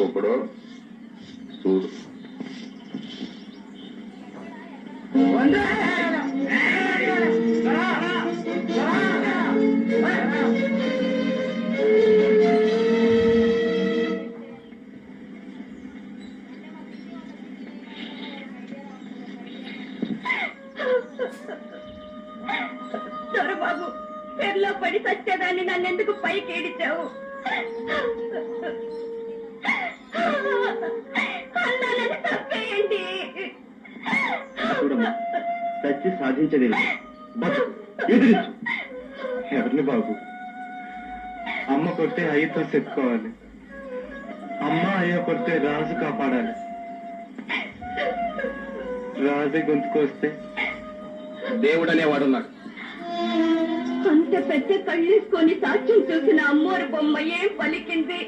ఇప్పుడు చూడు. దొరబాబు, పెర్లో పడి సచ్చేదాన్ని నన్నెందుకు పైకి ఏడిచావు? అన్నానని తప్పేయండి. చూడమ్మా, చచ్చి సాధించది ఎదిరించు. ఎవరిని బాబు? అమ్మ కొట్టే అయ్యతో చెప్పుకోవాలి, అమ్మ అయ్య కొట్టే రాజు కాపాడాలి. రాజే గొంతుకొస్తే దేవుడు అనేవాడున్నాడు. అంత పెద్ద కళ్ళేసుకొని సాక్ష్యం చూసిన అమ్మోరు బొమ్మ ఏం పలికింది?